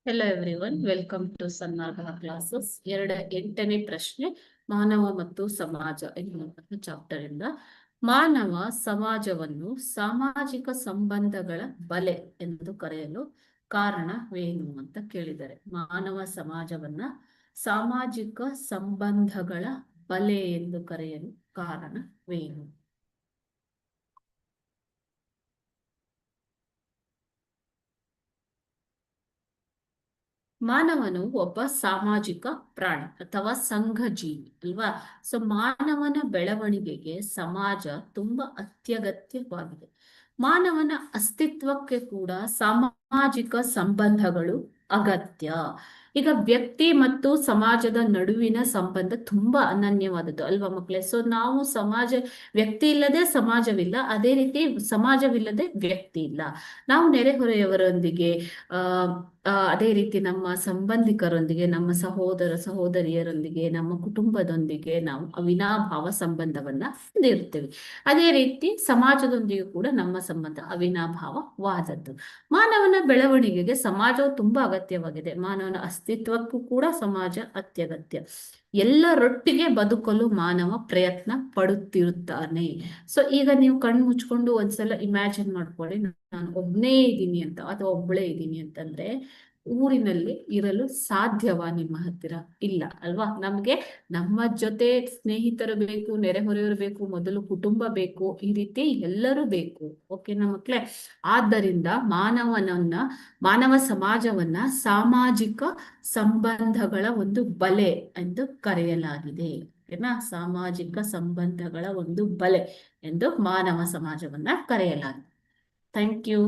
Hello everyone, welcome to Sanmarga classes. 8ನೇ ಪ್ರಶ್ನೆ, ಮಾನವ ಮತ್ತು ಸಮಾಜ ಎನ್ನುವಂತಹ ಚಾಪ್ಟರ್ ಇಂದ. ಮಾನವ ಸಮಾಜವನ್ನು ಸಾಮಾಜಿಕ ಸಂಬಂಧಗಳ ಬಲೆ ಎಂದು ಕರೆಯಲು ಕಾರಣವೇನು ಅಂತ ಕೇಳಿದ್ದಾರೆ. ಮಾನವ ಸಮಾಜವನ್ನ ಸಾಮಾಜಿಕ ಸಂಬಂಧಗಳ ಬಲೆ ಎಂದು ಕರೆಯಲು ಕಾರಣವೇನು? ಮಾನವನು ಒಬ್ಬ ಸಾಮಾಜಿಕ ಪ್ರಾಣಿ ಅಥವಾ ಸಂಘ ಜೀವಿ ಅಲ್ವಾ. ಸೊ ಮಾನವನ ಬೆಳವಣಿಗೆಗೆ ಸಮಾಜ ತುಂಬಾ ಅತ್ಯಗತ್ಯವಾಗಿದೆ. ಮಾನವನ ಅಸ್ತಿತ್ವಕ್ಕೆ ಕೂಡ ಸಾಮಾಜಿಕ ಸಂಬಂಧಗಳು ಅಗತ್ಯ. ಈಗ ವ್ಯಕ್ತಿ ಮತ್ತು ಸಮಾಜದ ನಡುವಿನ ಸಂಬಂಧ ತುಂಬಾ ಅನನ್ಯವಾದದ್ದು ಅಲ್ವಾ ಮಕ್ಕಳೇ. ಸೊ ನಾವು ವ್ಯಕ್ತಿ ಇಲ್ಲದೆ ಸಮಾಜವಿಲ್ಲ, ಅದೇ ರೀತಿ ಸಮಾಜವಿಲ್ಲದೆ ವ್ಯಕ್ತಿ ಇಲ್ಲ. ನಾವು ನೆರೆಹೊರೆಯವರೊಂದಿಗೆ ಅದೇ ರೀತಿ ನಮ್ಮ ಸಂಬಂಧಿಕರೊಂದಿಗೆ, ನಮ್ಮ ಸಹೋದರ ಸಹೋದರಿಯರೊಂದಿಗೆ, ನಮ್ಮ ಕುಟುಂಬದೊಂದಿಗೆ ನಾವು ಅವಿನಾಭಾವ ಸಂಬಂಧವನ್ನ ಹೊಂದಿರ್ತೇವೆ. ಅದೇ ರೀತಿ ಸಮಾಜದೊಂದಿಗೆ ಕೂಡ ನಮ್ಮ ಸಂಬಂಧ ಅವಿನಾಭಾವವಾದದ್ದು. ಮಾನವನ ಬೆಳವಣಿಗೆಗೆ ಸಮಾಜವು ತುಂಬಾ ಅಗತ್ಯವಾಗಿದೆ. ಮಾನವನ ಅಸ್ತಿತ್ವಕ್ಕೂ ಕೂಡ ಸಮಾಜ ಅತ್ಯಗತ್ಯ. ಎಲ್ಲರೊಟ್ಟಿಗೆ ಬದುಕಲು ಮಾನವ ಪ್ರಯತ್ನ ಪಡುತ್ತಿರುತ್ತಾನೆ. ಸೊ ಈಗ ನೀವು ಕಣ್ಣು ಮುಚ್ಕೊಂಡು ಒಂದ್ಸಲ ಇಮ್ಯಾಜಿನ್ ಮಾಡ್ಕೊಳ್ಳಿ, ನಾನು ಒಬ್ನೇ ಇದ್ದೀನಿ ಅಂತ ಅಥವಾ ಒಬ್ಬಳೇ ಇದ್ದೀನಿ ಅಂತಂದ್ರೆ ಊರಿನಲ್ಲಿ ಇರಲು ಸಾಧ್ಯವಾ ನಿಮ್ಮ ಹತ್ತಿರ? ಇಲ್ಲ ಅಲ್ವಾ. ನಮ್ಗೆ ನಮ್ಮ ಜೊತೆ ಸ್ನೇಹಿತರು ಬೇಕು, ನೆರೆಹೊರೆಯವರು ಬೇಕು, ಮೊದಲು ಕುಟುಂಬ ಬೇಕು, ಈ ರೀತಿ ಎಲ್ಲರೂ ಬೇಕು. ಓಕೆನಾ ಮಕ್ಳೇ. ಆದ್ದರಿಂದ ಮಾನವ ಸಮಾಜವನ್ನ ಸಾಮಾಜಿಕ ಸಂಬಂಧಗಳ ಒಂದು ಬಲೆ ಎಂದು ಕರೆಯಲಾಗಿದೆ. ಓಕೆನಾ, ಸಾಮಾಜಿಕ ಸಂಬಂಧಗಳ ಒಂದು ಬಲೆ ಎಂದು ಮಾನವ ಸಮಾಜವನ್ನ ಕರೆಯಲಾಗಿದೆ. Thank you.